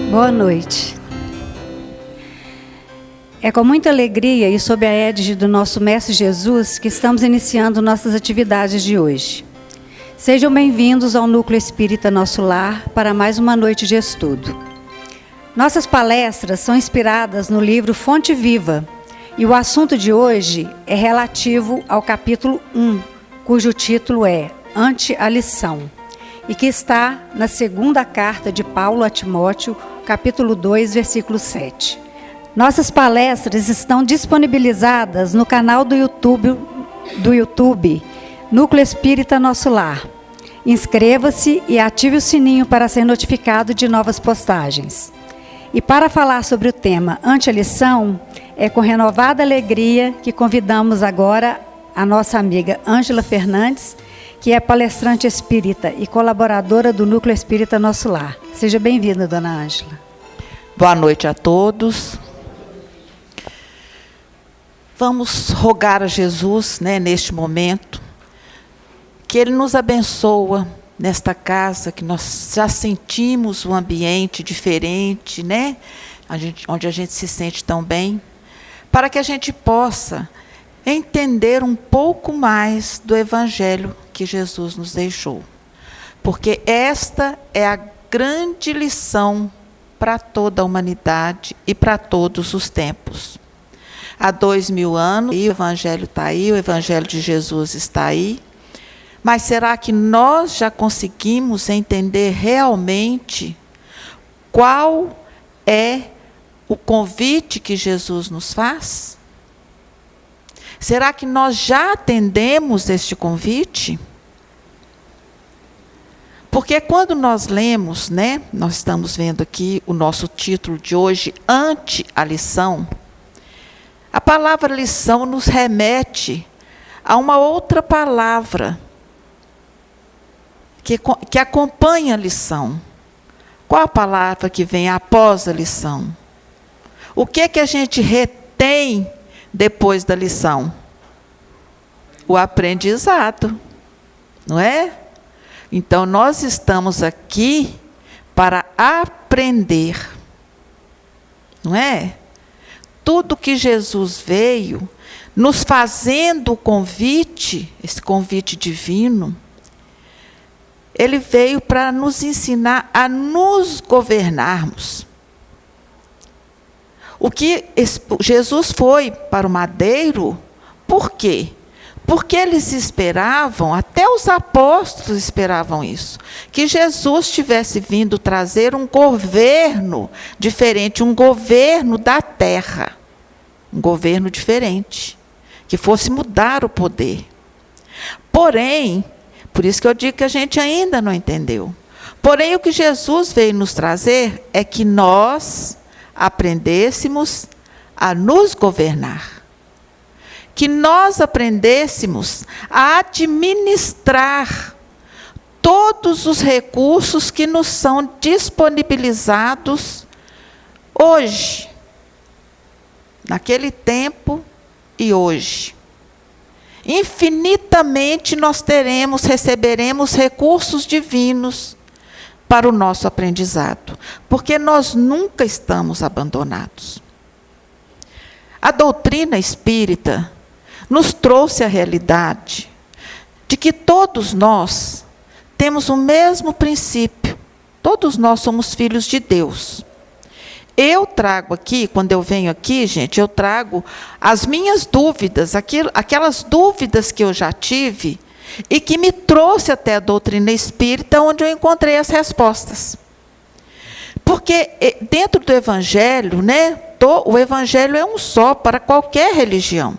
Boa noite. É com muita alegria e sob a égide do nosso Mestre Jesus que estamos iniciando nossas atividades de hoje. Sejam bem-vindos ao Núcleo Espírita Nosso Lar para mais uma noite de estudo. Nossas palestras são inspiradas no livro Fonte Viva e o assunto de hoje é relativo ao capítulo 1, cujo título é Ante a Lição, e que está na segunda carta de Paulo a Timóteo, capítulo 2, versículo 7. Nossas palestras estão disponibilizadas no canal do YouTube Núcleo Espírita Nosso Lar. Inscreva-se e ative o sininho para ser notificado de novas postagens. E para falar sobre o tema Ante a Lição, é com renovada alegria que convidamos agora a nossa amiga Ângela Fernandes, que é palestrante espírita e colaboradora do Núcleo Espírita Nosso Lar. Seja bem-vinda, dona Ângela. Boa noite a todos. Vamos rogar a Jesus, neste momento, que Ele nos abençoe nesta casa, que nós já sentimos um ambiente diferente, onde a gente se sente tão bem, para que a gente possa entender um pouco mais do Evangelho que Jesus nos deixou. Porque esta é a grande lição para toda a humanidade e para todos os tempos. Há 2000 anos, o Evangelho está aí, o Evangelho de Jesus está aí, mas será que nós já conseguimos entender realmente qual é o convite que Jesus nos faz? Será que nós já atendemos este convite? Porque quando nós lemos, nós estamos vendo aqui o nosso título de hoje, Ante a Lição, a palavra lição nos remete a uma outra palavra que acompanha a lição. Qual a palavra que vem após a lição? O que a gente retém depois da lição? O aprendizado, não é? Então, nós estamos aqui para aprender, não é? Tudo que Jesus veio, nos fazendo o convite, esse convite divino, Ele veio para nos ensinar a nos governarmos. O que Jesus foi para o madeiro, por quê? Porque eles esperavam, até os apóstolos esperavam isso, que Jesus tivesse vindo trazer um governo diferente, um governo da terra, um governo diferente, que fosse mudar o poder. Porém, por isso que eu digo que a gente ainda não entendeu. Porém, o que Jesus veio nos trazer é que nós aprendêssemos a nos governar. Que nós aprendêssemos a administrar todos os recursos que nos são disponibilizados hoje, naquele tempo e hoje. Infinitamente nós receberemos recursos divinos para o nosso aprendizado, porque nós nunca estamos abandonados. A doutrina espírita nos trouxe a realidade de que todos nós temos o mesmo princípio, todos nós somos filhos de Deus. Eu trago aqui, quando eu venho aqui, gente, eu trago as minhas dúvidas, aquelas dúvidas que eu já tive e que me trouxe até a doutrina espírita, onde eu encontrei as respostas. Porque dentro do Evangelho, o Evangelho é um só para qualquer religião,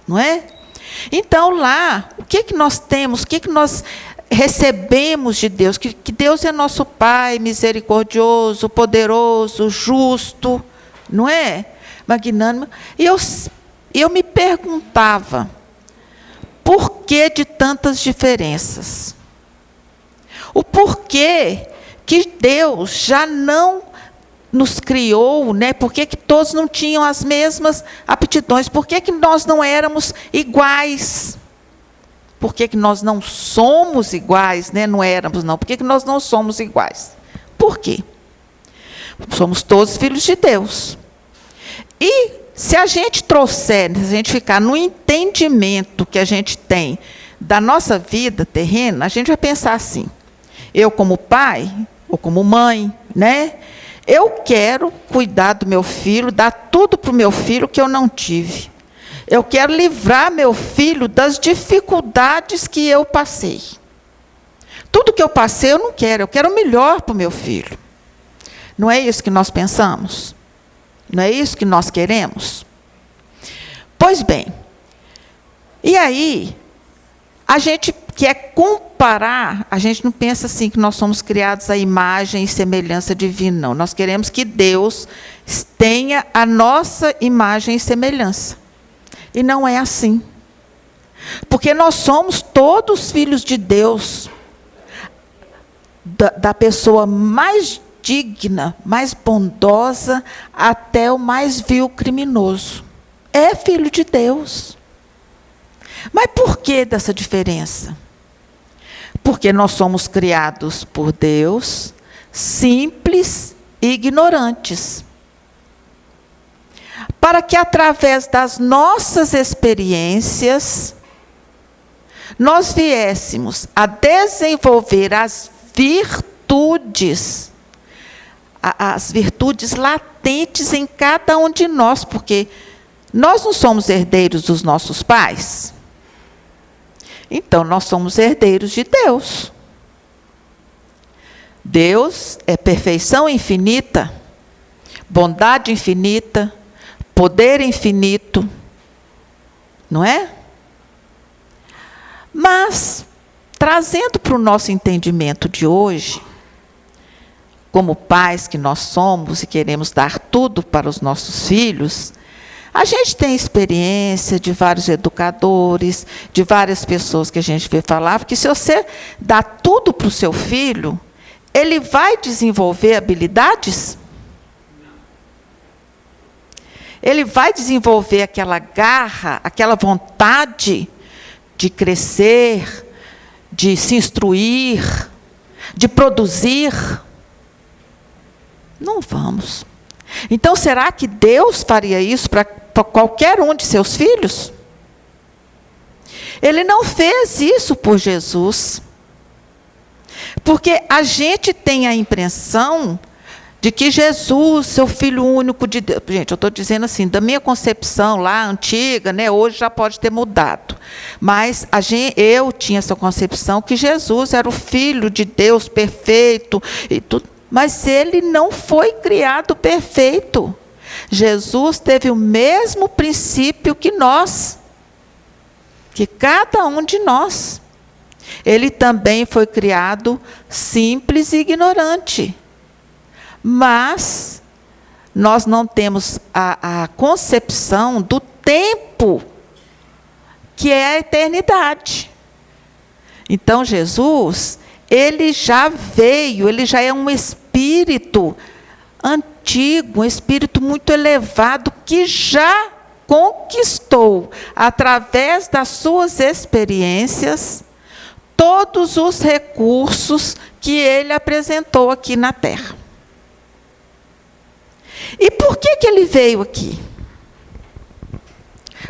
não é? Então lá, o que nós temos, o que nós recebemos de Deus? Que Deus é nosso Pai, misericordioso, poderoso, justo, não é? Magnânimo. E eu me perguntava, por que de tantas diferenças? O porquê que Deus já não nos criou, Por que todos não tinham as mesmas aptidões? Por que nós não éramos iguais? Por que nós não somos iguais, Não éramos, não. Por que nós não somos iguais? Por quê? Somos todos filhos de Deus. E se a gente trouxer, se a gente ficar no entendimento que a gente tem da nossa vida terrena, a gente vai pensar assim: eu como pai, ou como mãe, né? Eu quero cuidar do meu filho, dar tudo para o meu filho que eu não tive. Eu quero livrar meu filho das dificuldades que eu passei. Tudo que eu passei eu não quero, eu quero o melhor para o meu filho. Não é isso que nós pensamos? Não é isso que nós queremos? Pois bem, e aí, a gente quer comparar, a gente não pensa assim que nós somos criados à imagem e semelhança divina, não. Nós queremos que Deus tenha a nossa imagem e semelhança. E não é assim. Porque nós somos todos filhos de Deus, da pessoa mais digna, mais bondosa, até o mais vil criminoso. É filho de Deus. Mas por que dessa diferença? Porque nós somos criados por Deus, simples e ignorantes. Para que através das nossas experiências, nós viéssemos a desenvolver as virtudes latentes em cada um de nós, porque nós não somos herdeiros dos nossos pais. Então, nós somos herdeiros de Deus. Deus é perfeição infinita, bondade infinita, poder infinito, não é? Mas, trazendo para o nosso entendimento de hoje, como pais que nós somos e queremos dar tudo para os nossos filhos, a gente tem experiência de vários educadores, de várias pessoas que a gente vê falar, porque se você dá tudo para o seu filho, ele vai desenvolver habilidades? Ele vai desenvolver aquela garra, aquela vontade de crescer, de se instruir, de produzir? Não vamos. Então, será que Deus faria isso para qualquer um de seus filhos? Ele não fez isso por Jesus. Porque a gente tem a impressão de que Jesus, seu Filho único de Deus... Gente, eu estou dizendo assim, da minha concepção lá, antiga, né, hoje já pode ter mudado. Mas eu tinha essa concepção que Jesus era o Filho de Deus perfeito e tudo. Mas ele não foi criado perfeito. Jesus teve o mesmo princípio que nós, que cada um de nós. Ele também foi criado simples e ignorante. Mas nós não temos a concepção do tempo, que é a eternidade. Então, Jesus, ele já veio, ele já é um espírito antigo, um espírito muito elevado, que já conquistou, através das suas experiências, todos os recursos que ele apresentou aqui na Terra. E por que ele veio aqui?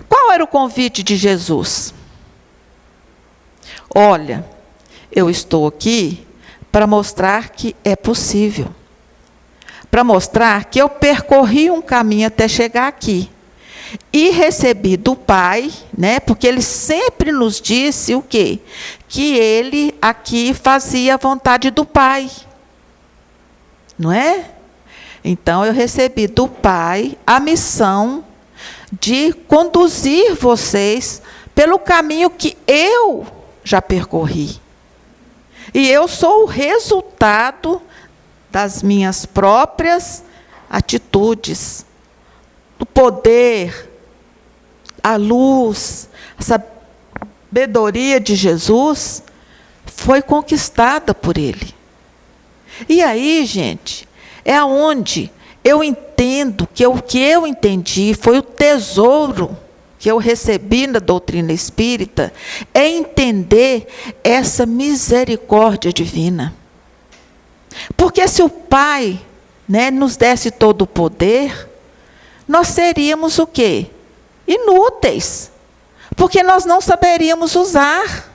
Qual era o convite de Jesus? Olha, eu estou aqui para mostrar que é possível. Para mostrar que eu percorri um caminho até chegar aqui. E recebi do Pai, né, porque ele sempre nos disse o quê? Que ele aqui fazia a vontade do Pai. Não é? Então, eu recebi do Pai a missão de conduzir vocês pelo caminho que eu já percorri. E eu sou o resultado das minhas próprias atitudes, do poder, a luz, a sabedoria de Jesus foi conquistada por ele. E aí, gente, é aonde eu entendo que o que eu entendi foi o tesouro que eu recebi na doutrina espírita, é entender essa misericórdia divina. Porque se o Pai né, nos desse todo o poder, nós seríamos o quê? Inúteis. Porque nós não saberíamos usar.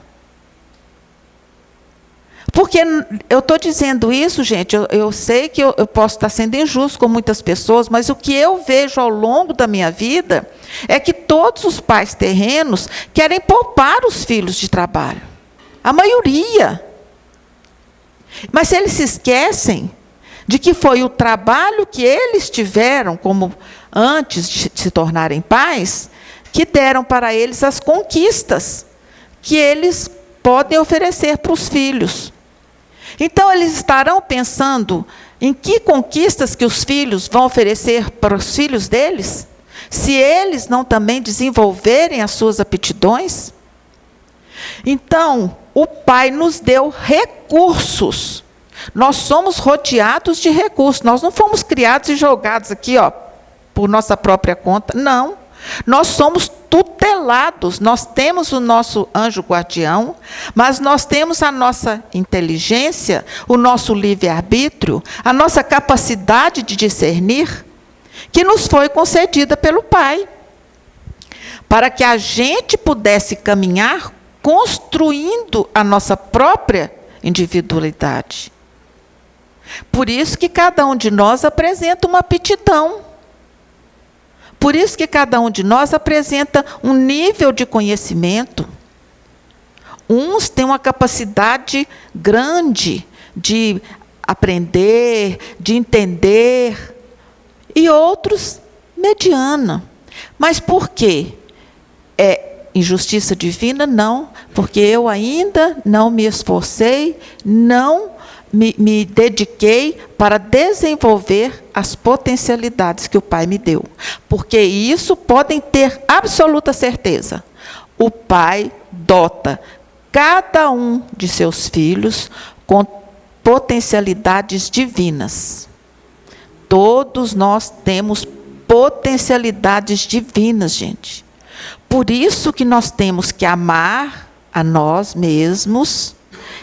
Porque eu estou dizendo isso, gente, eu sei que eu posso estar sendo injusto com muitas pessoas, mas o que eu vejo ao longo da minha vida é que todos os pais terrenos querem poupar os filhos de trabalho. A maioria. Mas eles se esquecem de que foi o trabalho que eles tiveram, como antes de se tornarem pais, que deram para eles as conquistas que eles podem oferecer para os filhos. Então, eles estarão pensando em que conquistas que os filhos vão oferecer para os filhos deles, se eles não também desenvolverem as suas aptidões. Então, o Pai nos deu recursos. Nós somos rodeados de recursos. Nós não fomos criados e jogados aqui, por nossa própria conta. Não. Nós somos tutelados, nós temos o nosso anjo guardião, mas nós temos a nossa inteligência, o nosso livre-arbítrio, a nossa capacidade de discernir, que nos foi concedida pelo Pai, para que a gente pudesse caminhar construindo a nossa própria individualidade. Por isso que cada um de nós apresenta uma aptidão. Por isso que cada um de nós apresenta um nível de conhecimento. Uns têm uma capacidade grande de aprender, de entender, e outros mediana. Mas por quê? É injustiça divina? Não, porque eu ainda não me esforcei, não me dediquei para desenvolver as potencialidades que o Pai me deu. Porque isso podem ter absoluta certeza. O Pai dota cada um de seus filhos com potencialidades divinas. Todos nós temos potencialidades divinas, gente. Por isso que nós temos que amar a nós mesmos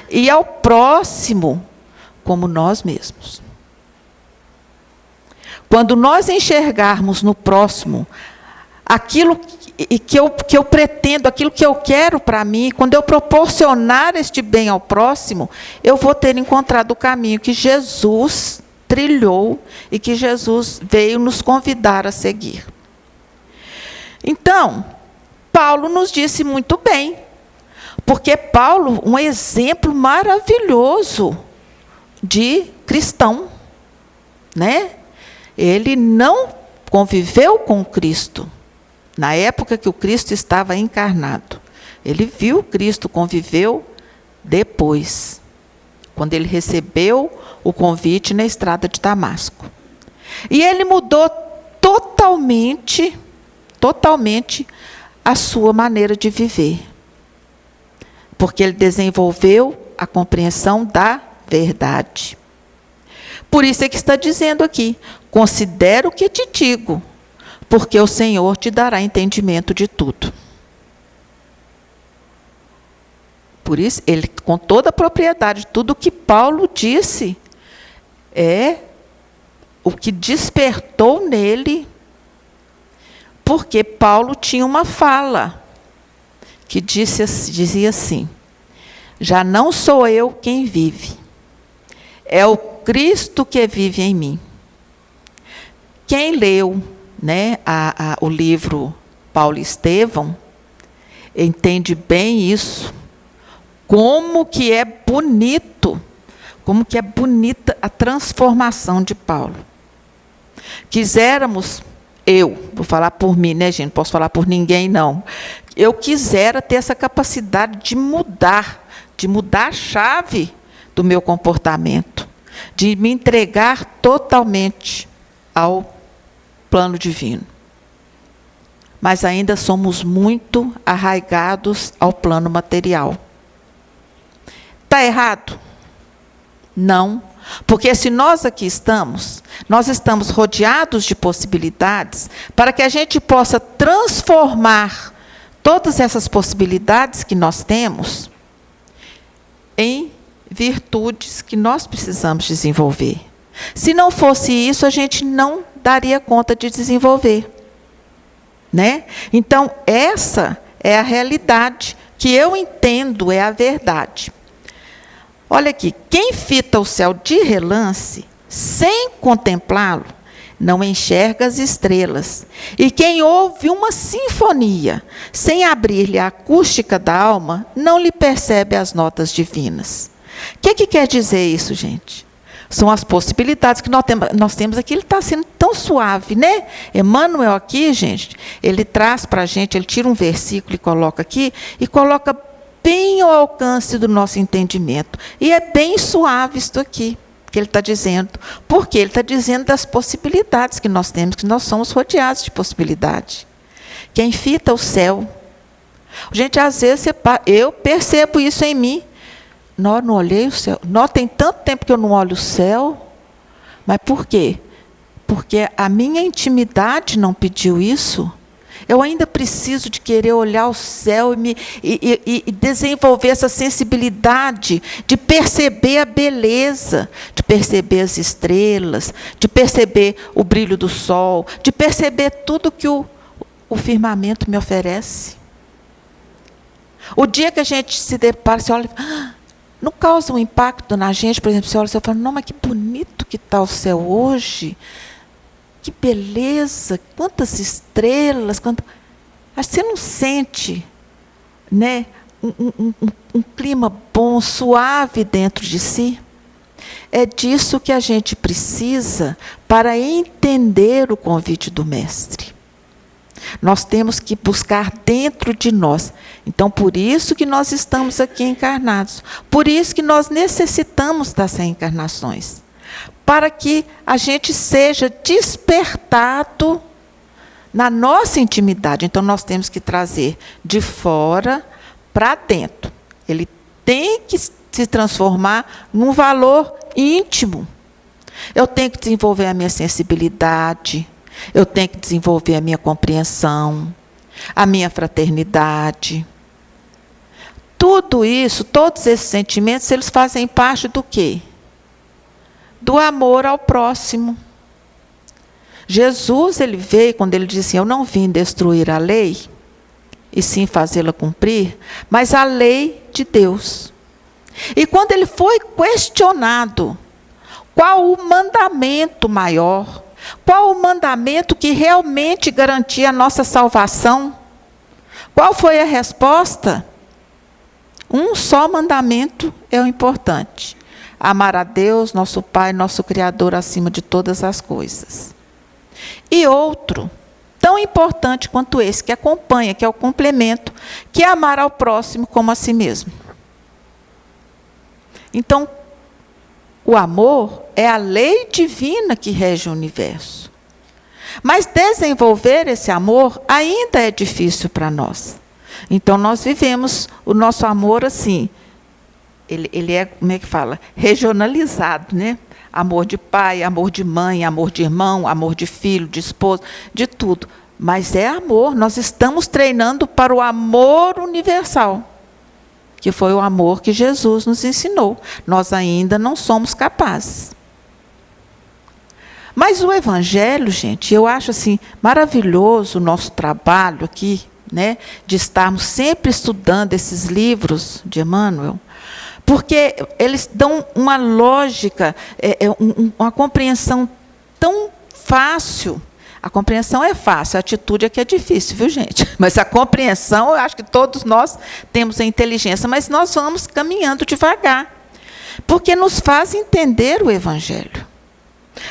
e ao próximo como nós mesmos. Quando nós enxergarmos no próximo aquilo que eu pretendo, aquilo que eu quero para mim, quando eu proporcionar este bem ao próximo, eu vou ter encontrado o caminho que Jesus trilhou e que Jesus veio nos convidar a seguir. Então, Paulo nos disse muito bem, porque Paulo, um exemplo maravilhoso de cristão, né? Ele não conviveu com Cristo na época que o Cristo estava encarnado. Ele viu Cristo, conviveu depois, quando ele recebeu o convite na estrada de Damasco. E ele mudou totalmente a sua maneira de viver, porque ele desenvolveu a compreensão da verdade. Por isso é que está dizendo aqui: considera o que te digo, porque o Senhor te dará entendimento de tudo. Por isso, ele, com toda a propriedade, tudo o que Paulo disse é o que despertou nele, porque Paulo tinha uma fala que dizia assim: já não sou eu quem vive, é o Cristo que vive em mim. Quem leu, né, o livro Paulo e Estevão, entende bem isso. Como que é bonito, como que é bonita a transformação de Paulo. Quiséramos, vou falar por mim, né, gente? Não posso falar por ninguém, não. Eu quisera ter essa capacidade de mudar a chave do meu comportamento, de me entregar totalmente ao plano divino. Mas ainda somos muito arraigados ao plano material. Está errado? Não. Porque se nós aqui estamos, nós estamos rodeados de possibilidades para que a gente possa transformar todas essas possibilidades que nós temos em virtudes que nós precisamos desenvolver. Se não fosse isso, a gente não daria conta de desenvolver, né? Então, essa é a realidade que eu entendo é a verdade. Olha aqui, quem fita o céu de relance, sem contemplá-lo, não enxerga as estrelas. E quem ouve uma sinfonia, sem abrir-lhe a acústica da alma, não lhe percebe as notas divinas. O que quer dizer isso, gente? São as possibilidades que nós temos aqui. Ele está sendo tão suave, né? Emmanuel aqui, gente, ele traz para a gente, ele tira um versículo e coloca aqui, e coloca bem ao alcance do nosso entendimento. E é bem suave isto aqui, que ele está dizendo. Porque ele está dizendo das possibilidades que nós temos, que nós somos rodeados de possibilidade. Quem fita o céu. Gente, às vezes eu percebo isso em mim. Não olhei o céu. Tem tanto tempo que eu não olho o céu. Mas por quê? Porque a minha intimidade não pediu isso. Eu ainda preciso de querer olhar o céu e desenvolver essa sensibilidade de perceber a beleza, de perceber as estrelas, de perceber o brilho do sol, de perceber tudo que o firmamento me oferece. O dia que a gente se depara, você olha, não causa um impacto na gente, por exemplo, você olha e fala, não, mas que bonito que está o céu hoje. Que beleza, quantas estrelas, você não sente, né, um clima bom, suave dentro de si? É disso que a gente precisa para entender o convite do Mestre. Nós temos que buscar dentro de nós. Então, por isso que nós estamos aqui encarnados. Por isso que nós necessitamos das reencarnações. Para que a gente seja despertado na nossa intimidade. Então, nós temos que trazer de fora para dentro. Ele tem que se transformar num valor íntimo. Eu tenho que desenvolver a minha sensibilidade, eu tenho que desenvolver a minha compreensão, a minha fraternidade. Tudo isso, todos esses sentimentos, eles fazem parte do quê? Do amor ao próximo. Jesus, ele veio, quando ele disse assim, eu não vim destruir a lei, e sim fazê-la cumprir, mas a lei de Deus. E quando ele foi questionado, qual o mandamento maior? Qual o mandamento que realmente garantia a nossa salvação? Qual foi a resposta? Um só mandamento é o importante. Amar a Deus, nosso Pai, nosso Criador, acima de todas as coisas. E outro, tão importante quanto esse, que acompanha, que é o complemento, que é amar ao próximo como a si mesmo. Então, o amor é a lei divina que rege o universo. Mas desenvolver esse amor ainda é difícil para nós. Então, nós vivemos o nosso amor assim. Ele é, como é que fala? Regionalizado, né? Amor de pai, amor de mãe, amor de irmão, amor de filho, de esposo, de tudo. Mas é amor. Nós estamos treinando para o amor universal, que foi o amor que Jesus nos ensinou. Nós ainda não somos capazes. Mas o Evangelho, gente, eu acho assim maravilhoso o nosso trabalho aqui, né, de estarmos sempre estudando esses livros de Emmanuel, porque eles dão uma lógica, uma compreensão tão fácil. A compreensão é fácil, a atitude é que é difícil, viu, gente? Mas a compreensão, eu acho que todos nós temos a inteligência, mas nós vamos caminhando devagar, porque nos faz entender o Evangelho.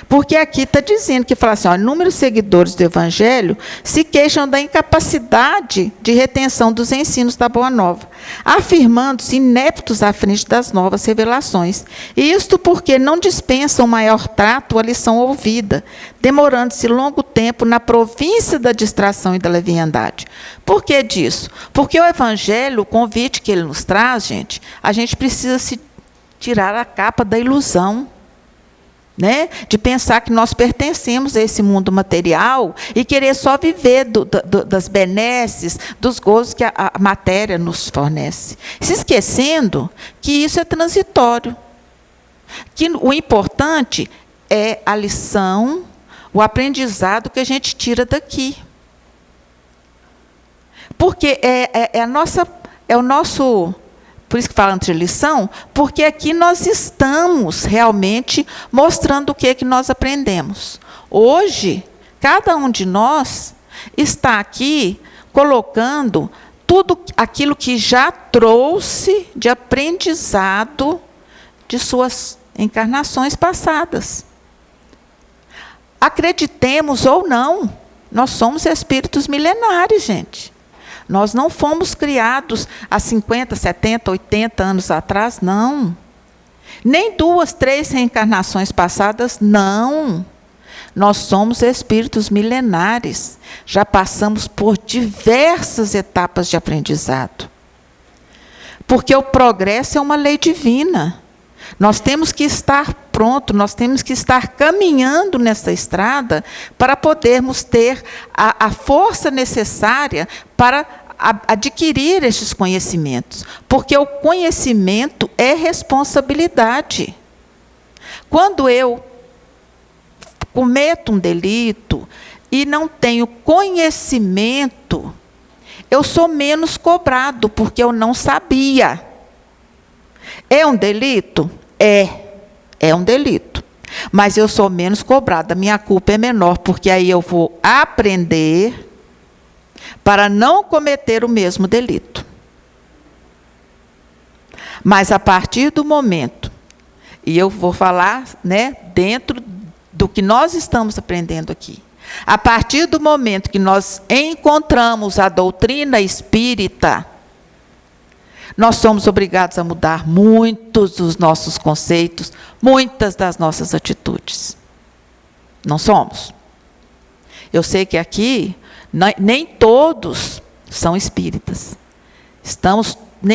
Porque aqui está dizendo que fala assim, ó, inúmeros seguidores do Evangelho se queixam da incapacidade de retenção dos ensinos da Boa Nova, afirmando-se ineptos à frente das novas revelações. E isto porque não dispensam maior trato à lição ouvida, demorando-se longo tempo na província da distração e da leviandade. Por que disso? Porque o Evangelho, o convite que ele nos traz, gente, a gente precisa se tirar a capa da ilusão, né? De pensar que nós pertencemos a esse mundo material e querer só viver das benesses, dos gozos que a matéria nos fornece. Se esquecendo que isso é transitório. Que o importante é a lição, o aprendizado que a gente tira daqui. Porque é o nosso, por isso que falamos de lição, porque aqui nós estamos realmente mostrando o que nós aprendemos. Hoje, cada um de nós está aqui colocando tudo aquilo que já trouxe de aprendizado de suas encarnações passadas. Acreditemos ou não, nós somos espíritos milenares, gente. Nós não fomos criados há 50, 70, 80 anos atrás, não. Nem 2, 3 reencarnações passadas, não. Nós somos espíritos milenares. Já passamos por diversas etapas de aprendizado. Porque o progresso é uma lei divina. Nós temos que estar pronto, nós temos que estar caminhando nessa estrada para podermos ter a força necessária para adquirir estes conhecimentos. Porque o conhecimento é responsabilidade. Quando eu cometo um delito e não tenho conhecimento, eu sou menos cobrado, porque eu não sabia. É um delito? É um delito. Mas eu sou menos cobrada, minha culpa é menor, porque aí eu vou aprender para não cometer o mesmo delito. Mas a partir do momento, e eu vou falar, dentro do que nós estamos aprendendo aqui, a partir do momento que nós encontramos a doutrina espírita, nós somos obrigados a mudar muitos dos nossos conceitos, muitas das nossas atitudes. Não somos? Eu sei que aqui, nem todos são espíritas.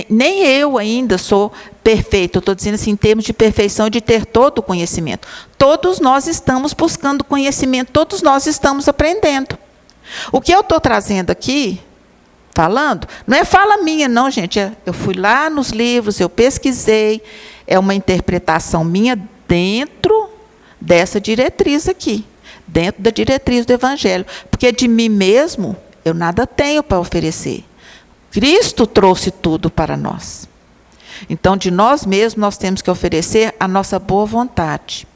Nem eu ainda sou perfeito. Eu estou dizendo assim, em termos de perfeição, de ter todo o conhecimento. Todos nós estamos buscando conhecimento, todos nós estamos aprendendo. O que eu estou trazendo aqui, falando, não é fala minha, não, gente. Eu fui lá nos livros, eu pesquisei, é uma interpretação minha dentro dessa diretriz aqui, dentro da diretriz do Evangelho. Porque de mim mesmo, eu nada tenho para oferecer. Cristo trouxe tudo para nós. Então, de nós mesmos, nós temos que oferecer a nossa boa vontade.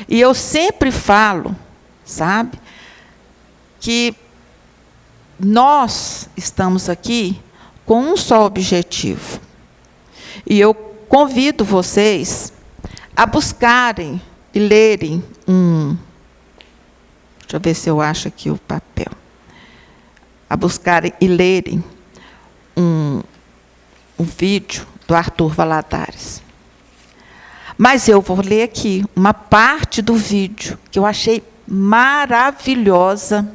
E eu sempre falo, sabe, que nós estamos aqui com um só objetivo. E eu convido vocês a buscarem e lerem deixa eu ver se eu acho aqui o papel. A buscarem e lerem um vídeo do Arthur Valadares. Mas eu vou ler aqui uma parte do vídeo que eu achei maravilhosa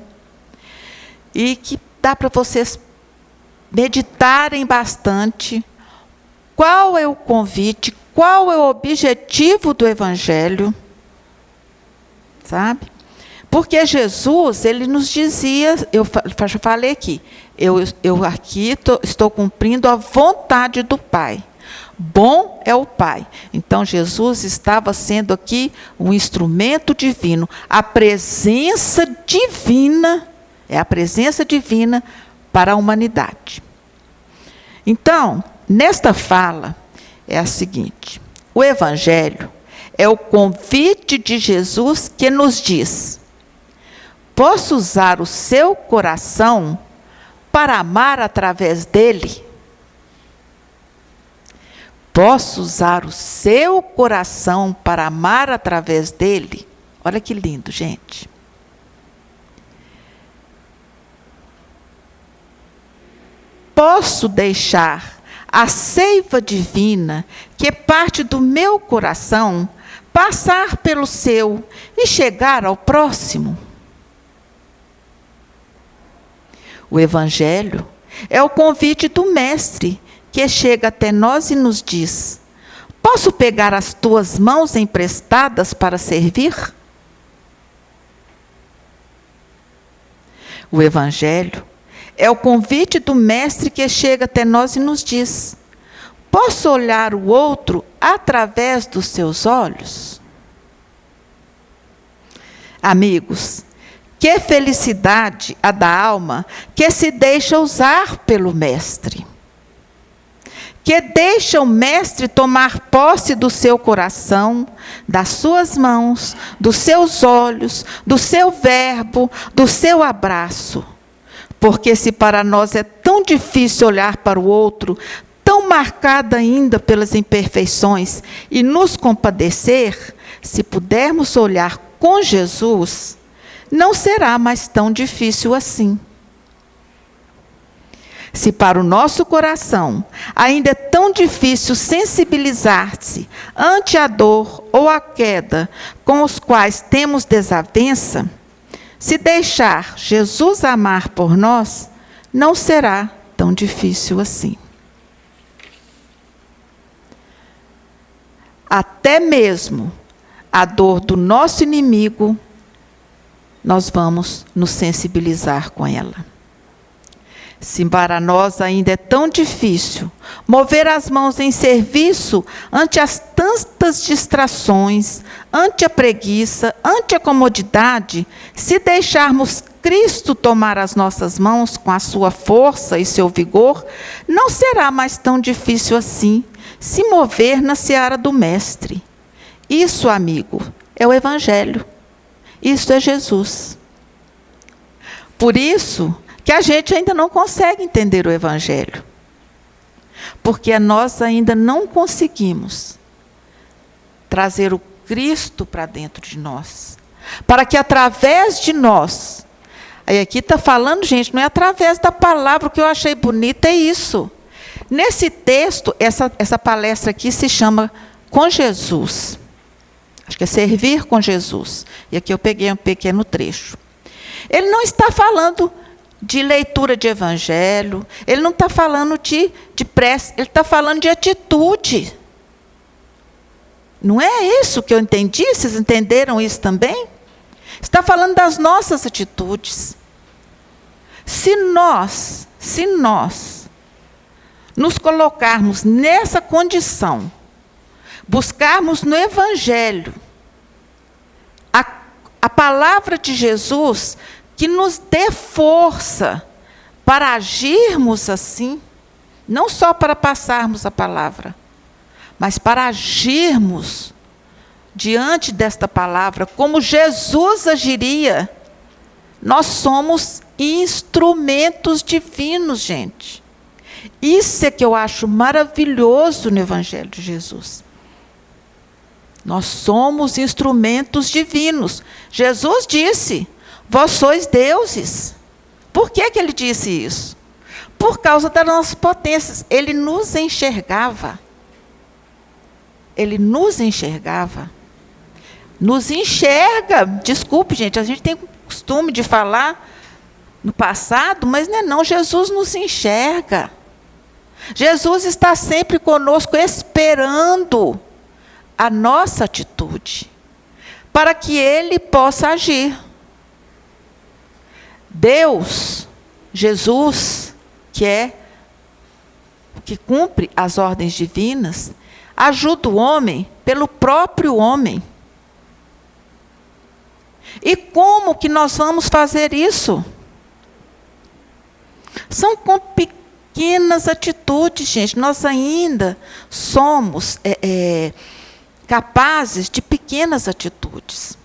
e que dá para vocês meditarem bastante qual é o convite, qual é o objetivo do Evangelho, sabe? Porque Jesus, ele nos dizia, eu falei aqui, eu aqui estou cumprindo a vontade do Pai. Bom é o Pai. Então, Jesus estava sendo aqui um instrumento divino. A presença divina, é a presença divina para a humanidade. Então, nesta fala, é a seguinte: o Evangelho é o convite de Jesus que nos diz: posso usar o seu coração para amar através dele? Posso usar o seu coração para amar através dele? Olha que lindo, gente. Posso deixar a seiva divina que parte do meu coração passar pelo seu e chegar ao próximo? O Evangelho é o convite do Mestre que chega até nós e nos diz: posso pegar as tuas mãos emprestadas para servir? O Evangelho é o convite do Mestre que chega até nós e nos diz: posso olhar o outro através dos seus olhos? Amigos, que felicidade a da alma que se deixa usar pelo Mestre. Que deixa o Mestre tomar posse do seu coração, das suas mãos, dos seus olhos, do seu verbo, do seu abraço. Porque se para nós é tão difícil olhar para o outro, tão marcado ainda pelas imperfeições, e nos compadecer, se pudermos olhar com Jesus, não será mais tão difícil assim. Se para o nosso coração ainda é tão difícil sensibilizar-se ante a dor ou a queda com os quais temos desavença, se deixar Jesus amar por nós, não será tão difícil assim. Até mesmo a dor do nosso inimigo, nós vamos nos sensibilizar com ela. Se para nós ainda é tão difícil mover as mãos em serviço ante as tantas distrações, ante a preguiça, ante a comodidade, se deixarmos Cristo tomar as nossas mãos com a sua força e seu vigor, não será mais tão difícil assim se mover na seara do Mestre. Isso, amigo, é o Evangelho. Isso é Jesus. Por isso que a gente ainda não consegue entender o Evangelho. Porque nós ainda não conseguimos trazer o Cristo para dentro de nós. Para que através de nós, aí aqui está falando, gente, não é através da palavra, o que eu achei bonito é isso. Nesse texto, essa palestra aqui se chama Com Jesus. Acho que é servir com Jesus. E aqui eu peguei um pequeno trecho. Ele não está falando de leitura de evangelho, ele não está falando de prece, ele está falando de atitude. Não é isso que eu entendi? Vocês entenderam isso também? Está falando das nossas atitudes. Se nós nos colocarmos nessa condição, buscarmos no Evangelho a palavra de Jesus que nos dê força para agirmos assim, não só para passarmos a palavra, mas para agirmos diante desta palavra como Jesus agiria. Nós somos instrumentos divinos, gente. Isso é que eu acho maravilhoso no Evangelho de Jesus. Nós somos instrumentos divinos. Jesus disse: vós sois deuses. Por que ele disse isso? Por causa das nossas potências. Ele nos enxergava. Ele nos enxergava. Nos enxerga. Desculpe, gente, a gente tem costume de falar no passado, mas não é não. Jesus nos enxerga. Jesus está sempre conosco, esperando a nossa atitude, para que Ele possa agir. Deus, Jesus, que cumpre as ordens divinas, ajuda o homem pelo próprio homem. E como que nós vamos fazer isso? São com pequenas atitudes, gente. Nós ainda somos capazes de pequenas atitudes.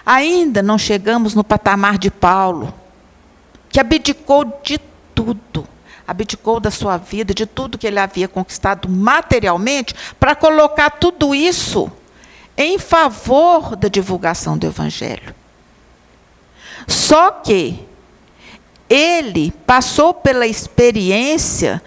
Ainda não chegamos no patamar de Paulo, que abdicou de tudo. Abdicou da sua vida, de tudo que ele havia conquistado materialmente, para colocar tudo isso em favor da divulgação do Evangelho. Só que ele passou pela experiência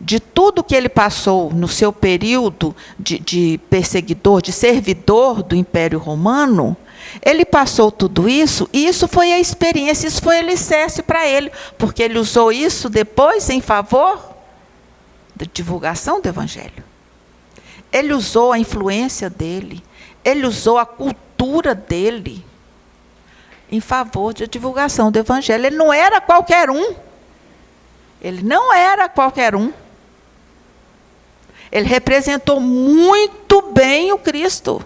de tudo que ele passou no seu período de perseguidor, de servidor do Império Romano. Ele passou tudo isso, e isso foi a experiência, isso foi alicerce para ele, porque ele usou isso depois em favor da divulgação do Evangelho. Ele usou a influência dele, ele usou a cultura dele em favor da divulgação do Evangelho. Ele não era qualquer um. Ele não era qualquer um. Ele representou muito bem o Cristo.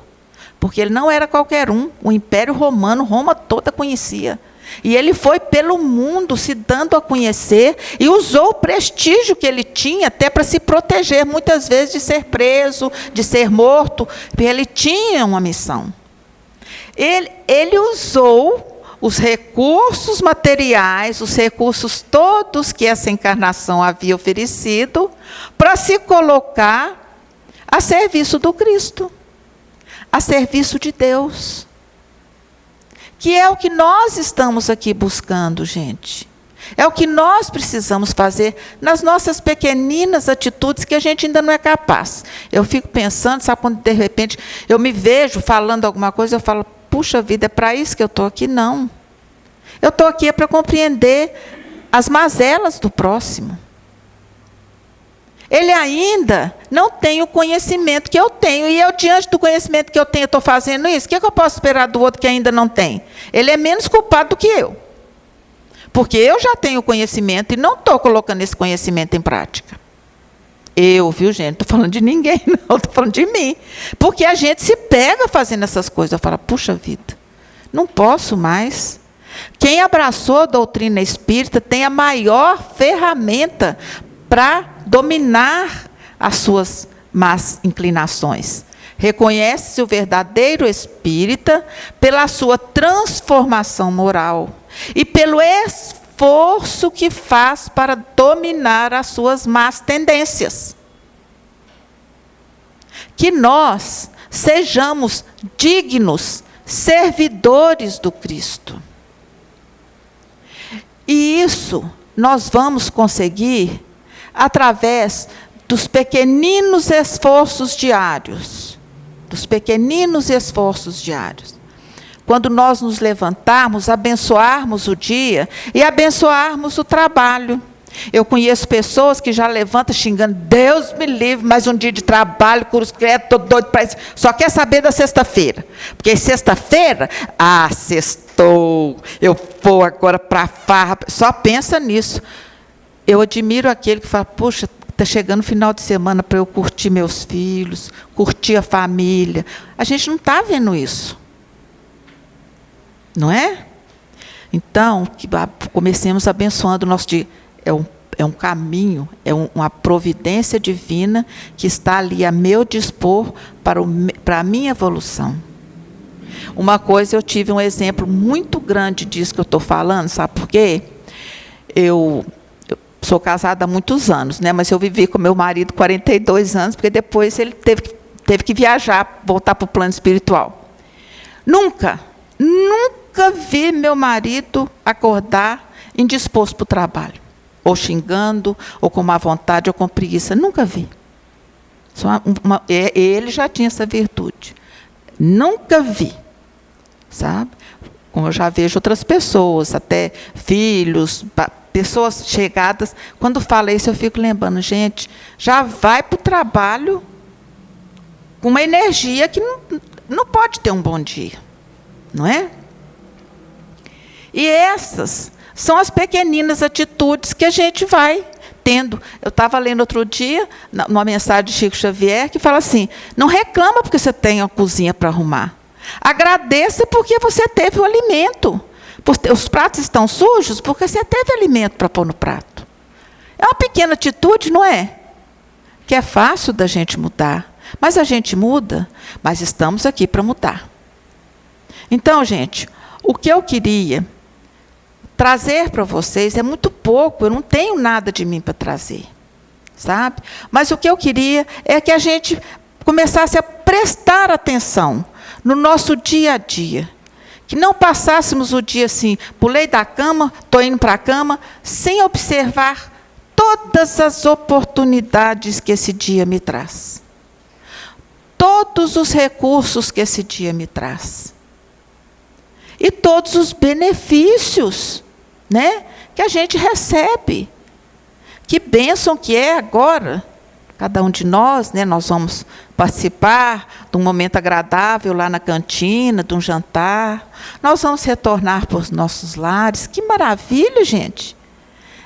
porque ele não era qualquer um. O Império Romano, Roma toda conhecia. E ele foi pelo mundo se dando a conhecer e usou o prestígio que ele tinha até para se proteger, muitas vezes, de ser preso, de ser morto. Ele tinha uma missão. Ele usou os recursos materiais, os recursos todos que essa encarnação havia oferecido, para se colocar a serviço do Cristo, a serviço de Deus. Que é o que nós estamos aqui buscando, gente. É o que nós precisamos fazer nas nossas pequeninas atitudes que a gente ainda não é capaz. Eu fico pensando, sabe, quando de repente eu me vejo falando alguma coisa, eu falo, puxa vida, é para isso que eu estou aqui? Não. Eu estou aqui para compreender as mazelas do próximo. Ele ainda não tem o conhecimento que eu tenho. E eu, diante do conhecimento que eu tenho, estou fazendo isso. O que eu posso esperar do outro que ainda não tem? Ele é menos culpado do que eu. Porque eu já tenho conhecimento e não estou colocando esse conhecimento em prática. Eu, viu, gente? Não estou falando de ninguém, não. Estou falando de mim. Porque a gente se pega fazendo essas coisas. Eu falo, puxa vida, não posso mais. Quem abraçou a doutrina espírita tem a maior ferramenta para dominar as suas más inclinações. Reconhece-se o verdadeiro espírita pela sua transformação moral e pelo esforço que faz para dominar as suas más tendências. Que nós sejamos dignos servidores do Cristo. E isso nós vamos conseguir através dos pequeninos esforços diários. Dos pequeninos esforços diários. Quando nós nos levantarmos, abençoarmos o dia e abençoarmos o trabalho. Eu conheço pessoas que já levantam xingando, Deus me livre, mais um dia de trabalho, cruz credo, estou doido para isso. Só quer saber da sexta-feira. Porque sexta-feira, sextou, eu vou agora para a farra. Só pensa nisso. Eu admiro aquele que fala, puxa, está chegando o final de semana para eu curtir meus filhos, curtir a família. A gente não está vendo isso. Não é? Então, comecemos abençoando o nosso dia. É um caminho, uma providência divina que está ali a meu dispor para a minha evolução. Uma coisa, eu tive um exemplo muito grande disso que eu estou falando, sabe por quê? Eu sou casada há muitos anos, né? Mas eu vivi com meu marido 42 anos, porque depois ele teve que viajar, voltar para o plano espiritual. Nunca vi meu marido acordar indisposto para o trabalho. Ou xingando, ou com má vontade, ou com preguiça. Nunca vi. Ele já tinha essa virtude. Nunca vi. Sabe? Como eu já vejo outras pessoas, até filhos, pessoas chegadas. Quando fala isso, eu fico lembrando, gente, já vai para o trabalho com uma energia que não pode ter um bom dia. Não é? E essas são as pequeninas atitudes que a gente vai tendo. Eu estava lendo outro dia, numa mensagem de Chico Xavier, que fala assim, não reclama porque você tem a cozinha para arrumar. Agradeça porque você teve o alimento. Os pratos estão sujos porque você teve alimento para pôr no prato. É uma pequena atitude, não é? Que é fácil da gente mudar. Mas a gente muda, mas estamos aqui para mudar. Então, gente, o que eu queria trazer para vocês é muito pouco, eu não tenho nada de mim para trazer, sabe? Mas o que eu queria é que a gente começasse a prestar atenção no nosso dia a dia. Que não passássemos o dia assim, pulei da cama, estou indo para a cama, sem observar todas as oportunidades que esse dia me traz. Todos os recursos que esse dia me traz. E todos os benefícios, né, que a gente recebe. Que bênção que é agora. Cada um de nós, né, nós vamos participar de um momento agradável lá na cantina, de um jantar. Nós vamos retornar para os nossos lares. Que maravilha, gente.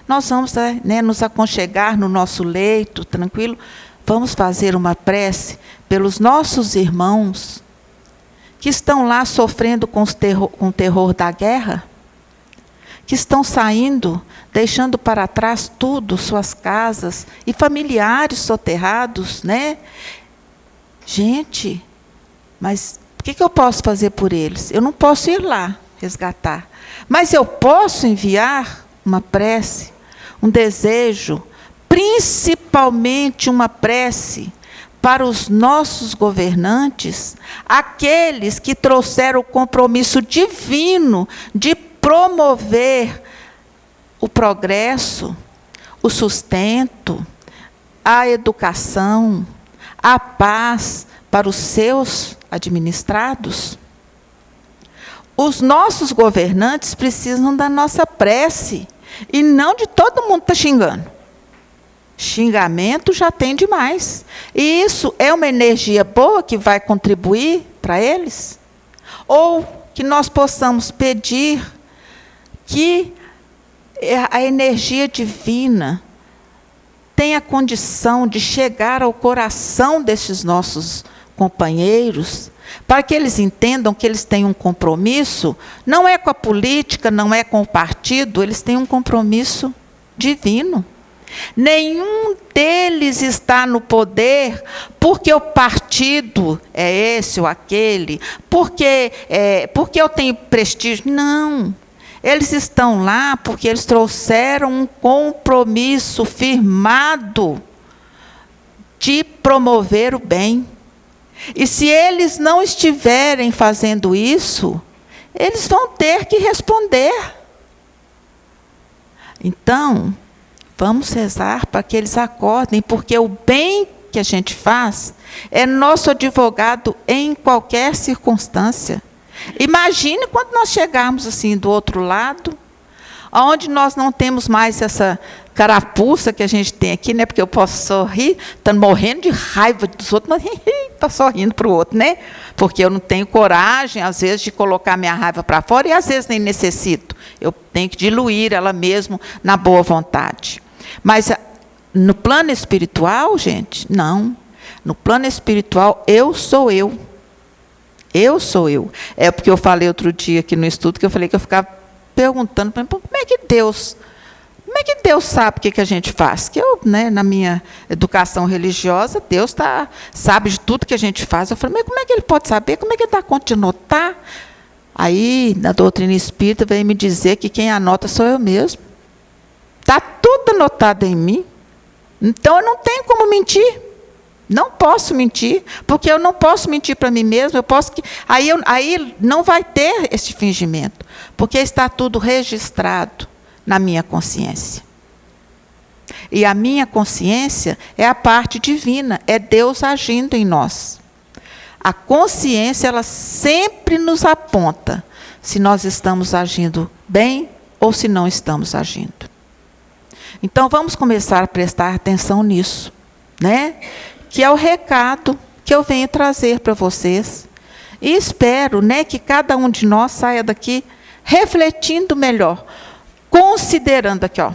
Nós vamos, né, nos aconchegar no nosso leito, tranquilo. Vamos fazer uma prece pelos nossos irmãos que estão lá sofrendo com o terror da guerra, que estão saindo, deixando para trás tudo, suas casas, e familiares soterrados, né? Gente, mas o que eu posso fazer por eles? Eu não posso ir lá resgatar, mas eu posso enviar uma prece, um desejo, principalmente uma prece para os nossos governantes, aqueles que trouxeram o compromisso divino de promover o progresso, o sustento, a educação, a paz para os seus administrados. Os nossos governantes precisam da nossa prece, e não de todo mundo estar xingando. Xingamento já tem demais. E isso é uma energia boa que vai contribuir para eles? Ou que nós possamos pedir que a energia divina tenha condição de chegar ao coração desses nossos companheiros, para que eles entendam que eles têm um compromisso, não é com a política, não é com o partido, eles têm um compromisso divino. Nenhum deles está no poder porque o partido é esse ou aquele, porque eu tenho prestígio. Não. Eles estão lá porque eles trouxeram um compromisso firmado de promover o bem. E se eles não estiverem fazendo isso, eles vão ter que responder. Então, vamos rezar para que eles acordem, porque o bem que a gente faz é nosso advogado em qualquer circunstância. Imagine quando nós chegarmos assim do outro lado, onde nós não temos mais essa carapuça que a gente tem aqui, né? Porque eu posso sorrir, estando morrendo de raiva dos outros, mas estou sorrindo para o outro, né? Porque eu não tenho coragem, às vezes, de colocar minha raiva para fora, e às vezes nem necessito. Eu tenho que diluir ela mesmo na boa vontade. Mas no plano espiritual, gente, não. No plano espiritual, eu sou eu. Eu sou eu. É porque eu falei outro dia aqui no estudo, que eu falei que eu ficava perguntando para mim, como é que Deus sabe o que a gente faz? Que eu, né, na minha educação religiosa, Deus sabe de tudo que a gente faz. Eu falei, mas como é que Ele pode saber? Como é que Ele dá conta de notar? Aí, na doutrina espírita, veio me dizer que quem anota sou eu mesmo. Está tudo anotado em mim. Então, eu não tenho como mentir. Não posso mentir, porque eu não posso mentir para mim mesmo. Aí não vai ter esse fingimento, porque está tudo registrado na minha consciência. E a minha consciência é a parte divina, é Deus agindo em nós. A consciência, ela sempre nos aponta se nós estamos agindo bem ou se não estamos agindo. Então, vamos começar a prestar atenção nisso, né? Que é o recado que eu venho trazer para vocês. E espero, né, que cada um de nós saia daqui refletindo melhor, considerando aqui, ó.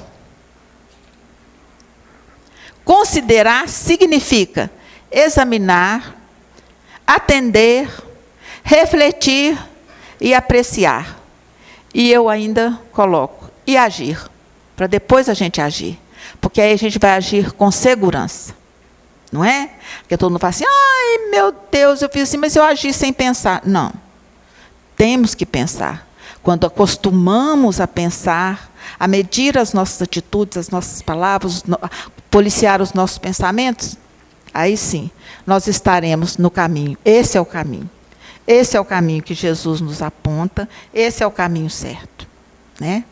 Considerar significa examinar, atender, refletir e apreciar. E eu ainda coloco, e agir, para depois a gente agir. Porque aí a gente vai agir com segurança. Não é? Porque todo mundo fala assim, ai, meu Deus, eu fiz assim, mas eu agi sem pensar. Não. Temos que pensar. Quando acostumamos a pensar, a medir as nossas atitudes, as nossas palavras, policiar os nossos pensamentos, aí sim, nós estaremos no caminho. Esse é o caminho. Esse é o caminho que Jesus nos aponta, esse é o caminho certo. Né?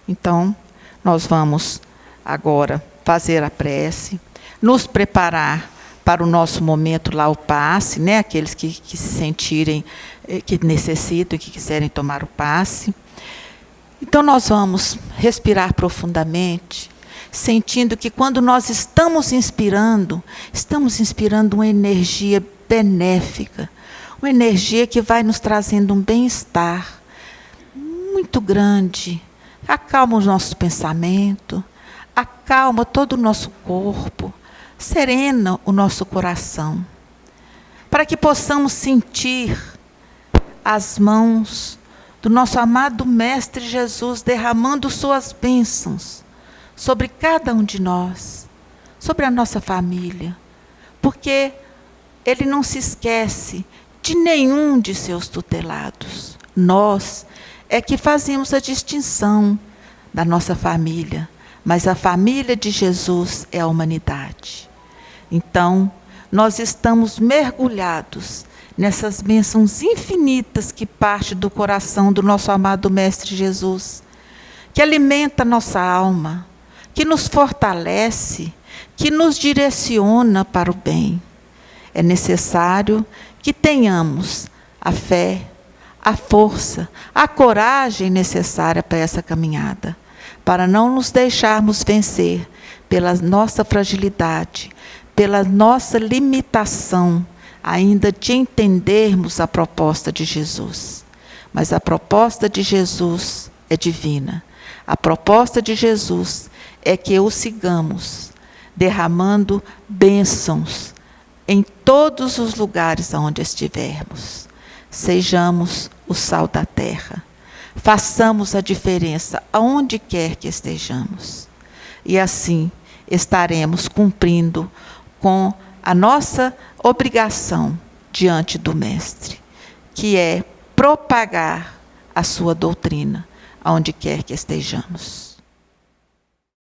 Então, nós vamos agora fazer a prece, nos preparar para o nosso momento lá, o passe, né? Aqueles que se sentirem, que necessitam e que quiserem tomar o passe. Então, nós vamos respirar profundamente, sentindo que quando nós estamos inspirando uma energia benéfica, uma energia que vai nos trazendo um bem-estar muito grande, acalma o nosso pensamento, acalma todo o nosso corpo, serena o nosso coração, para que possamos sentir as mãos do nosso amado Mestre Jesus, derramando suas bênçãos sobre cada um de nós, sobre a nossa família, porque Ele não se esquece de nenhum de seus tutelados. Nós é que fazemos a distinção da nossa família, mas a família de Jesus é a humanidade. Então, nós estamos mergulhados nessas bênçãos infinitas que partem do coração do nosso amado Mestre Jesus, que alimenta nossa alma, que nos fortalece, que nos direciona para o bem. É necessário que tenhamos a fé, a força, a coragem necessária para essa caminhada, para não nos deixarmos vencer pela nossa fragilidade, pela nossa limitação, ainda de entendermos a proposta de Jesus. Mas a proposta de Jesus é divina. A proposta de Jesus é que o sigamos, derramando bênçãos em todos os lugares onde estivermos. Sejamos o sal da terra. Façamos a diferença aonde quer que estejamos. E assim estaremos cumprindo com a nossa obrigação diante do Mestre, que é propagar a sua doutrina aonde quer que estejamos.